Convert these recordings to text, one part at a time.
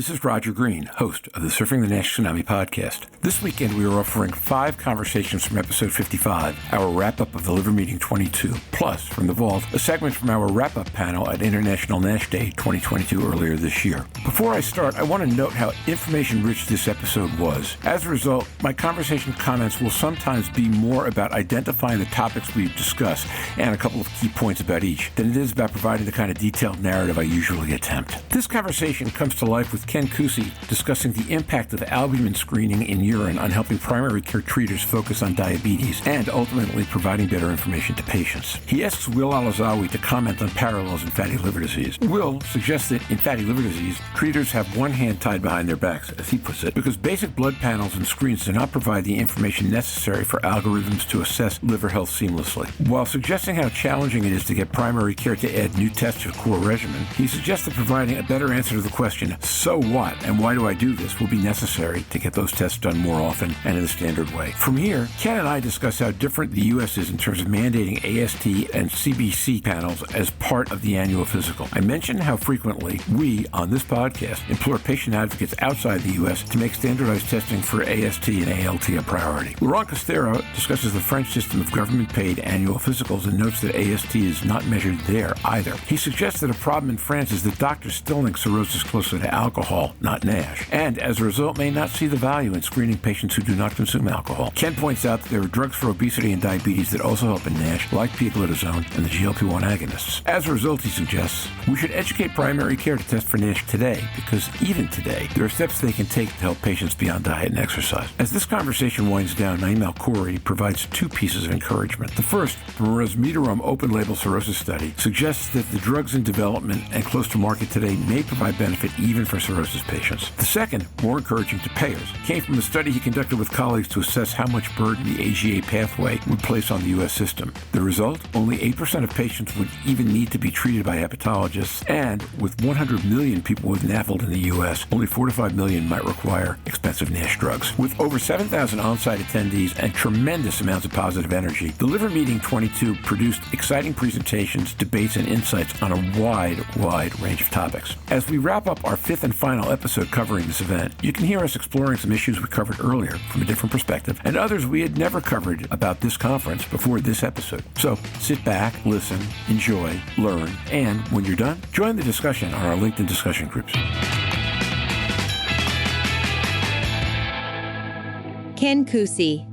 this is Roger Green, host of the Surfing the NASH Tsunami podcast. This weekend we are offering 5 conversations from episode 55, our wrap-up of the Liver Meeting 22, plus, from the vault, a segment from our wrap-up panel at International NASH Day 2022 earlier this year. Before I start, I want to note how information-rich this episode was. As a result, my conversation comments will sometimes be more about identifying the topics we've discussed and a couple of key points about each than it is about providing the kind of detailed narrative I usually attempt. This conversation comes to life with Ken Cusi discussing the impact of albumin screening in urine on helping primary care treaters focus on diabetes and ultimately providing better information to patients. He asks Will Alazawi to comment on parallels in fatty liver disease. Will suggests that in fatty liver disease, treaters have one hand tied behind their backs, as he puts it, because basic blood panels and screens do not provide the information necessary for algorithms to assess liver health seamlessly. While suggesting how challenging it is to get primary care to add new tests to a core regimen, he suggests that providing a better answer to the question, so what and why do I do this, will be necessary to get those tests done more often and in the standard way. From here, Ken and I discuss how different the U.S. is in terms of mandating AST and CBC panels as part of the annual physical. I mentioned how frequently we, on this podcast, implore patient advocates outside the U.S. to make standardized testing for AST and ALT a priority. Laurent Castera discusses the French system of government-paid annual physicals and notes that AST is not measured there either. He suggests that a problem in France is that doctors still link cirrhosis closer to alcohol, not NASH, and as a result may not see the value in screening patients who do not consume alcohol. Ken points out that there are drugs for obesity and diabetes that also help in NASH, like pioglitazone and the GLP-1 agonists. As a result, he suggests, we should educate primary care to test for NASH today, because even today, there are steps they can take to help patients beyond diet and exercise. As this conversation winds down, Naim Alkhouri provides 2 pieces of encouragement. The first, from a resmetirom open-label cirrhosis study, suggests that the drugs in development and close to market today may provide benefit even for cirrhosis patients. The second, more encouraging to payers, came from a study he conducted with colleagues to assess how much burden the AGA pathway would place on the U.S. system. The result? Only 8% of patients would even need to be treated by hepatologists, and with 100 million people with NAFLD in the U.S., only 4 to 5 million might require expensive NASH drugs. With over 7,000 on-site attendees and tremendous amounts of positive energy, the Liver Meeting 22 produced exciting presentations, debates, and insights on a wide range of topics. As we wrap up our 5th and final episode covering this event, you can hear us exploring some issues we covered earlier from a different perspective, and others we had never covered about this conference before this episode. So sit back, listen, enjoy, learn, and when you're done, join the discussion on our LinkedIn discussion groups. Ken Cusi.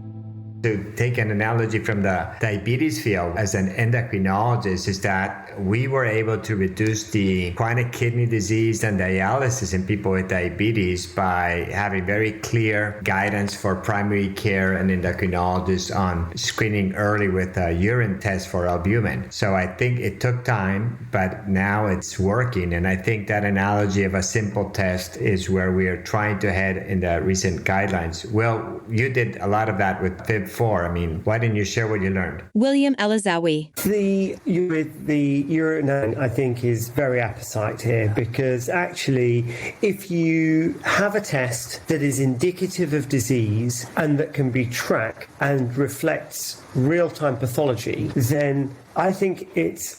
To take an analogy from the diabetes field as an endocrinologist is that we were able to reduce the chronic kidney disease and dialysis in people with diabetes by having very clear guidance for primary care and endocrinologists on screening early with a urine test for albumin. So I think it took time, but now it's working. And I think that analogy of a simple test is where we are trying to head in the recent guidelines. Well, you did a lot of that with FIB4. I mean, why didn't you share what you learned? William Alazawi. The urine, I think, is very apposite here, because actually, if you have a test that is indicative of disease and that can be tracked and reflects real-time pathology, then I think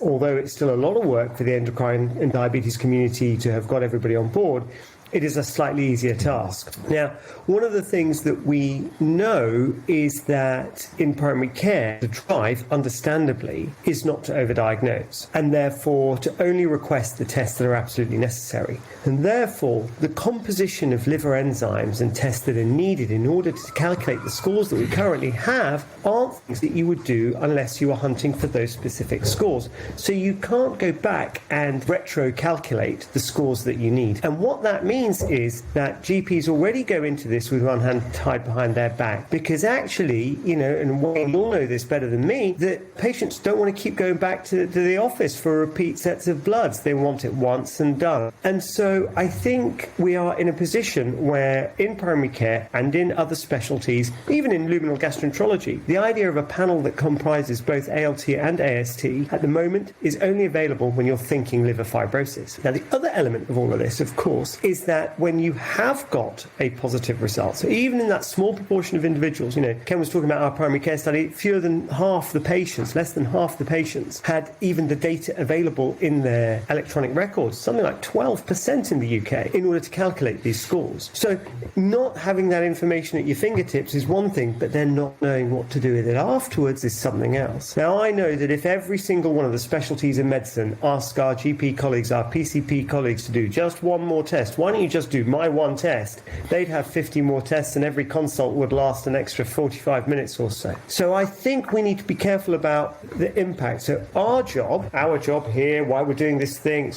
although it's still a lot of work for the endocrine and diabetes community to have got everybody on board, it is a slightly easier task. Now, one of the things that we know is that in primary care, the drive, understandably, is not to overdiagnose, and therefore to only request the tests that are absolutely necessary. And therefore, the composition of liver enzymes and tests that are needed in order to calculate the scores that we currently have aren't things that you would do unless you are hunting for those specific scores. So you can't go back and retro-calculate the scores that you need. And what that means is that GPs already go into this with one hand tied behind their back, because actually, and Wayne, you'll know this better than me, that patients don't want to keep going back to the office for repeat sets of bloods. They want it once and done. And so I think we are in a position where in primary care and in other specialties, even in luminal gastroenterology, the idea of a panel that comprises both ALT and AST at the moment is only available when you're thinking liver fibrosis. Now, the other element of all of this, of course, is that when you have got a positive result, so even in that small proportion of individuals, Ken was talking about our primary care study, fewer than half the patients, less than half the patients, had even the data available in their electronic records, something like 12% in the UK, in order to calculate these scores. So not having that information at your fingertips is one thing, but then not knowing what to do with it afterwards is something else. Now, I know that if every single one of the specialties in medicine ask our GP colleagues, our PCP colleagues to do just one more test, why don't you just do my one test? They'd have 50 more tests and every consult would last an extra 45 minutes or so. So I think we need to be careful about the impact. So our job here, why we're doing this thing,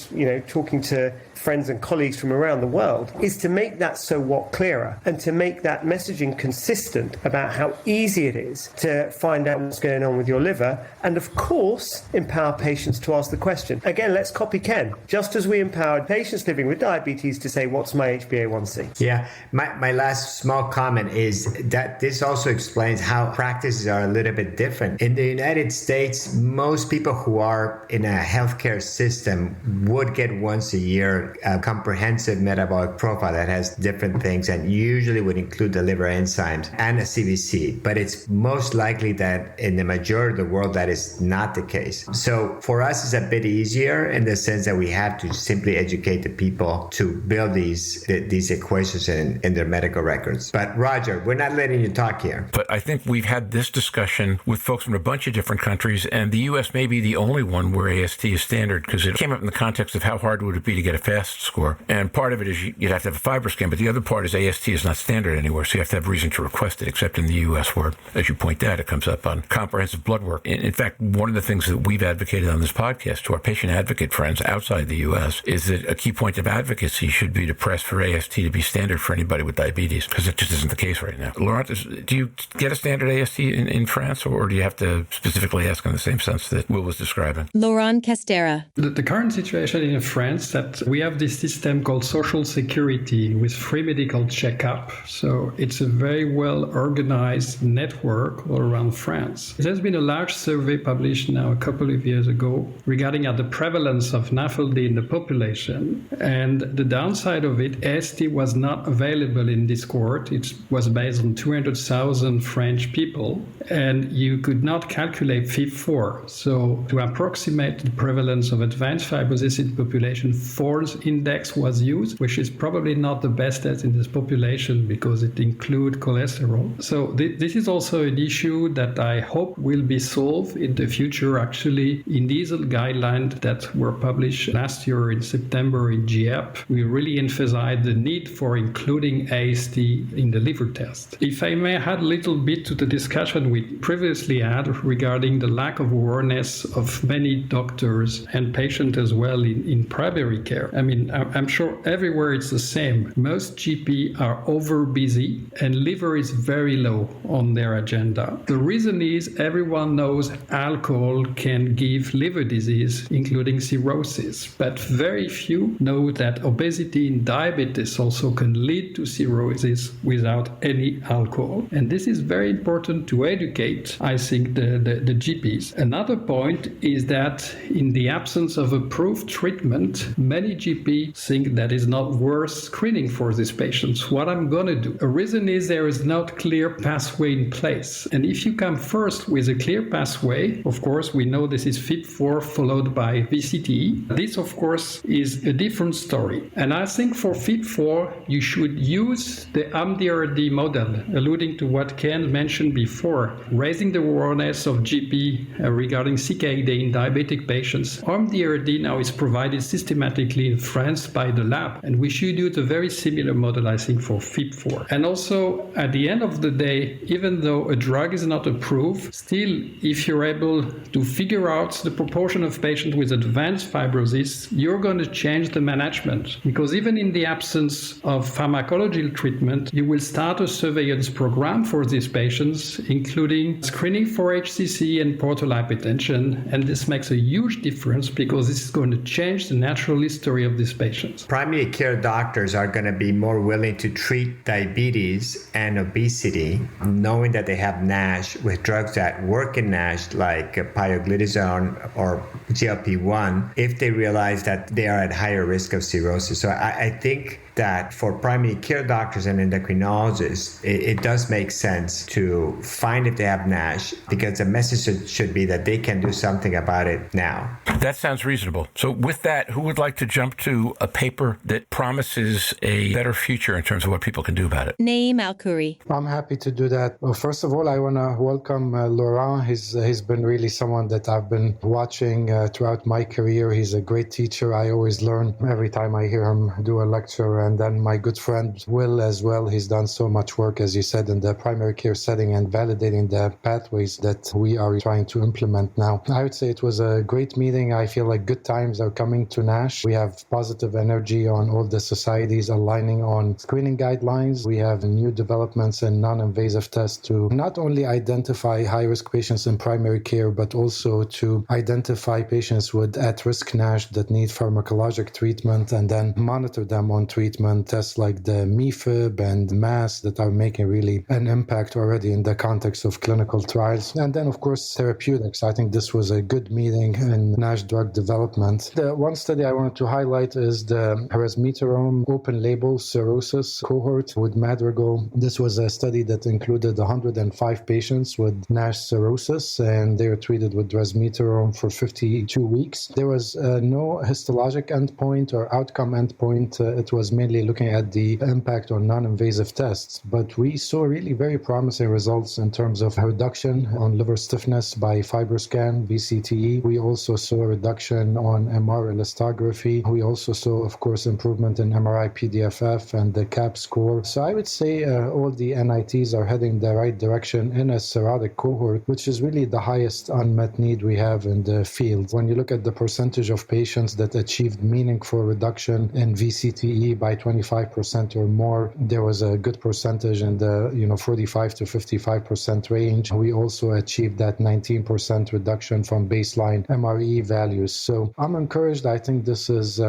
talking to friends and colleagues from around the world, is to make that so what clearer and to make that messaging consistent about how easy it is to find out what's going on with your liver, and of course empower patients to ask the question. Again, let's copy Ken. Just as we empowered patients living with diabetes to say, what's my HbA1c? Yeah, my last small comment is that this also explains how practices are a little bit different. In the United States, most people who are in a healthcare system would get once a year a comprehensive metabolic profile that has different things and usually would include the liver enzymes and a CBC. But it's most likely that in the majority of the world that is not the case. So for us, it's a bit easier in the sense that we have to simply educate the people to build these equations in their medical records. But Roger, we're not letting you talk here. But I think we've had this discussion with folks from a bunch of different countries, and the U.S. may be the only one where AST is standard, because it came up in the context of how hard would it be to get a FAST score. And part of it is you'd have to have a fiber scan, but the other part is AST is not standard anywhere, so you have to have reason to request it, except in the U.S. where, as you point out, it comes up on comprehensive blood work. In fact, one of the things that we've advocated on this podcast to our patient advocate friends outside the U.S. is that a key point of advocacy should be to press for AST to be standard for anybody with diabetes, because it just isn't the case right now. Laurent, do you get a standard AST in France, or do you have to specifically ask in the same sense that Will was describing? Laurent Castera. The current situation in France that we have this system called social security with free medical checkup. So it's a very well organized network all around France. There's been a large survey published now a couple of years ago regarding the prevalence of NAFLD in the population. And the downside of it, AST was not available in this cohort. It was based on 200,000 French people, and you could not calculate FIB4. So to approximate the prevalence of advanced fibrosis in the population, Ford's index was used, which is probably not the best test in this population because it includes cholesterol. So this is also an issue that I hope will be solved in the future. Actually, in these guidelines that were published last year in September in GEP, we really emphasize the need for including AST in the liver test. If I may add a little bit to the discussion we previously had regarding the lack of awareness of many doctors and patients as well in primary care. I mean, I'm sure everywhere it's the same. Most GP are over busy and liver is very low on their agenda. The reason is everyone knows alcohol can give liver disease, including cirrhosis, but very few know that obesity and diabetes also can lead to cirrhosis without any alcohol. And this is very important to educate, I think, the GPs. Another point is that in the absence of approved treatment, many GPs think that it's not worth screening for these patients. What I'm going to do? A reason is there is not clear pathway in place. And if you come first with a clear pathway, of course, we know this is FIB4 followed by VCTE. This, of course, is a different story. And I think for FIB4, you should use the MDRD model, alluding to what Ken mentioned before, raising the awareness of GP regarding CKD in diabetic patients. MDRD now is provided systematically in France by the lab, and we should use a very similar model, I think, for FIB4. And also, at the end of the day, even though a drug is not approved, still, if you're able to figure out the proportion of patients with advanced fibrosis, you're going to change the management. Because even in the absence of pharmacological treatment, you will start a surveillance program for these patients, including screening for HCC and portal hypertension. And this makes a huge difference because this is going to change the natural history of these patients. Primary care doctors are going to be more willing to treat diabetes and obesity, knowing that they have NASH with drugs that work in NASH like pioglitazone or GLP-1, if they realize that they are at higher risk of cirrhosis. So I think that for primary care doctors and endocrinologists, it does make sense to find if they have NASH, because the message should be that they can do something about it now. That sounds reasonable. So with that, who would like to jump to a paper that promises a better future in terms of what people can do about it? Naim Alkhouri. I'm happy to do that. Well, first of all, I want to welcome Laurent. He's been really someone that I've been watching throughout my career. He's a great teacher. I always learn every time I hear him do a lecture. And then my good friend Will as well. He's done so much work, as you said, in the primary care setting and validating the pathways that we are trying to implement now. I would say it was a great meeting. I feel like good times are coming to NASH. We have positive energy on all the societies aligning on screening guidelines. We have new developments in non-invasive tests to not only identify high-risk patients in primary care, but also to identify patients with at-risk NASH that need pharmacologic treatment and then monitor them on treatment. Tests like the MIFIB and MAS that are making really an impact already in the context of clinical trials. And then, of course, therapeutics. I think this was a good meeting in NASH drug development. The one study I wanted to highlight is the resmetirom open-label cirrhosis cohort with Madrigal. This was a study that included 105 patients with NASH cirrhosis, and they were treated with resmetirom for 52 weeks. There was no histologic endpoint or outcome endpoint. It was mainly looking at the impact on non-invasive tests, but we saw really very promising results in terms of reduction on liver stiffness by FibroScan, VCTE. We also saw a reduction on MR elastography. We also saw, of course, improvement in MRI-PDFF and the CAP score. So I would say all the NITs are heading the right direction in a cirrhotic cohort, which is really the highest unmet need we have in the field. When you look at the percentage of patients that achieved meaningful reduction in VCTE by 25% or more, there was a good percentage in the 45 to 55% range. We also achieved that 19% reduction from baseline MRE values. So I'm encouraged. I think this is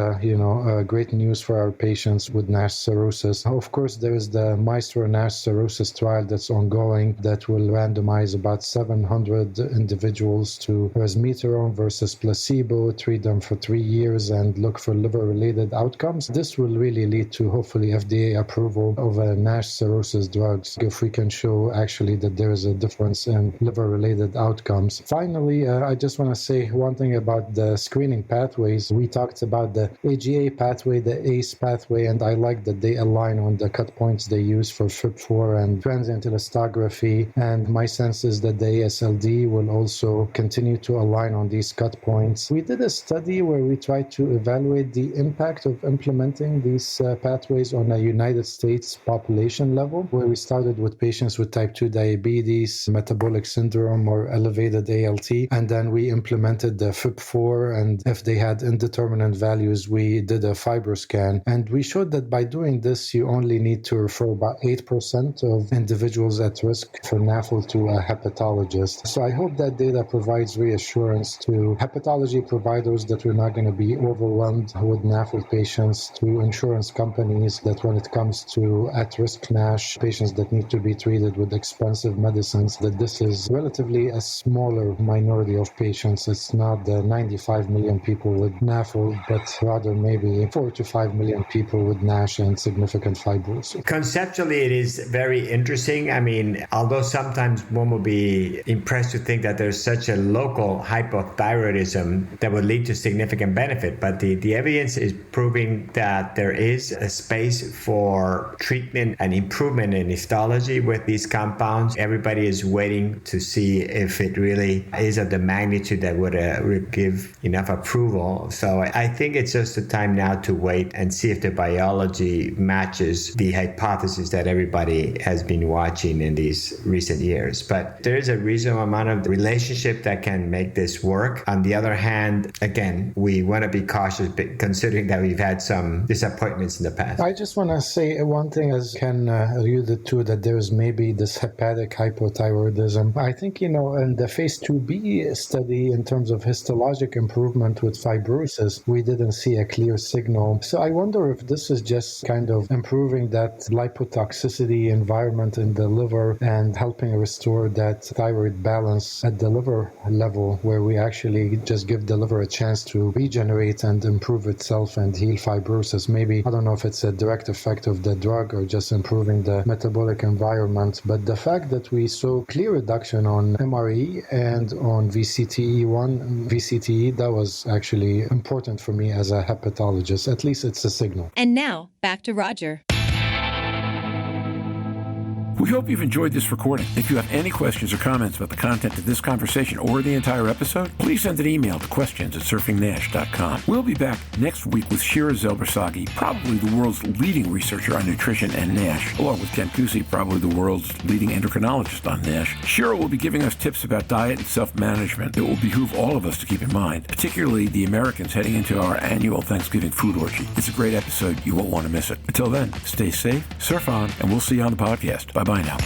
great news for our patients with NASH cirrhosis. Of course, there is the Maestro NASH cirrhosis trial that's ongoing that will randomize about 700 individuals to resmetirom versus placebo, treat them for 3 years and look for liver-related outcomes. This will really lead to hopefully FDA approval of NASH cirrhosis drugs if we can show actually that there is a difference in liver-related outcomes. Finally, I just want to say one thing about the screening pathways. We talked about the AGA pathway, the ACE pathway, and I like that they align on the cut points they use for FIB4 and transient elastography. And my sense is that the ASLD will also continue to align on these cut points. We did a study where we tried to evaluate the impact of implementing these pathways on a United States population level, where we started with patients with type 2 diabetes, metabolic syndrome, or elevated ALT, and then we implemented the FIB4, and if they had indeterminate values, we did a FibroScan. And we showed that by doing this, you only need to refer about 8% of individuals at risk for NAFLD to a hepatologist. So I hope that data provides reassurance to hepatology providers that we're not going to be overwhelmed with NAFLD patients, to insurance companies that when it comes to at-risk NASH, patients that need to be treated with expensive medicines, that this is relatively a smaller minority of patients. It's not the 95 million people with NAFLD, but rather maybe 4 to 5 million people with NASH and significant fibrosis. Conceptually, it is very interesting. I mean, although sometimes one will be impressed to think that there's such a local hypothyroidism that would lead to significant benefit, but the evidence is proving that there is a space for treatment and improvement in histology with these compounds. Everybody is waiting to see if it really is of the magnitude that would give enough approval. So I think it's just a time now to wait and see if the biology matches the hypothesis that everybody has been watching in these recent years. But there is a reasonable amount of relationship that can make this work. On the other hand, again, we want to be cautious considering that we've had some disappointments in the past. I just want to say one thing, as Ken alluded to, that there's maybe this hepatic hypothyroidism. I think, in the phase 2B study, in terms of histologic improvement with fibrosis, we didn't see a clear signal. So I wonder if this is just kind of improving that lipotoxicity environment in the liver and helping restore that thyroid balance at the liver level, where we actually just give the liver a chance to regenerate and improve itself and heal fibrosis. Maybe don't know if it's a direct effect of the drug or just improving the metabolic environment, but the fact that we saw clear reduction on MRE and on VCTE1, VCTE, that was actually important for me as a hepatologist. At least it's a signal. And now, back to Roger. We hope you've enjoyed this recording. If you have any questions or comments about the content of this conversation or the entire episode, please send an email to questions@surfingnash.com. We'll be back next week with Shira Zelbersagi, probably the world's leading researcher on nutrition and NASH, along with Ken Cusi, probably the world's leading endocrinologist on NASH. Shira will be giving us tips about diet and self-management that will behoove all of us to keep in mind, particularly the Americans heading into our annual Thanksgiving food orgy. It's a great episode. You won't want to miss it. Until then, stay safe, surf on, and we'll see you on the podcast. Bye-bye now.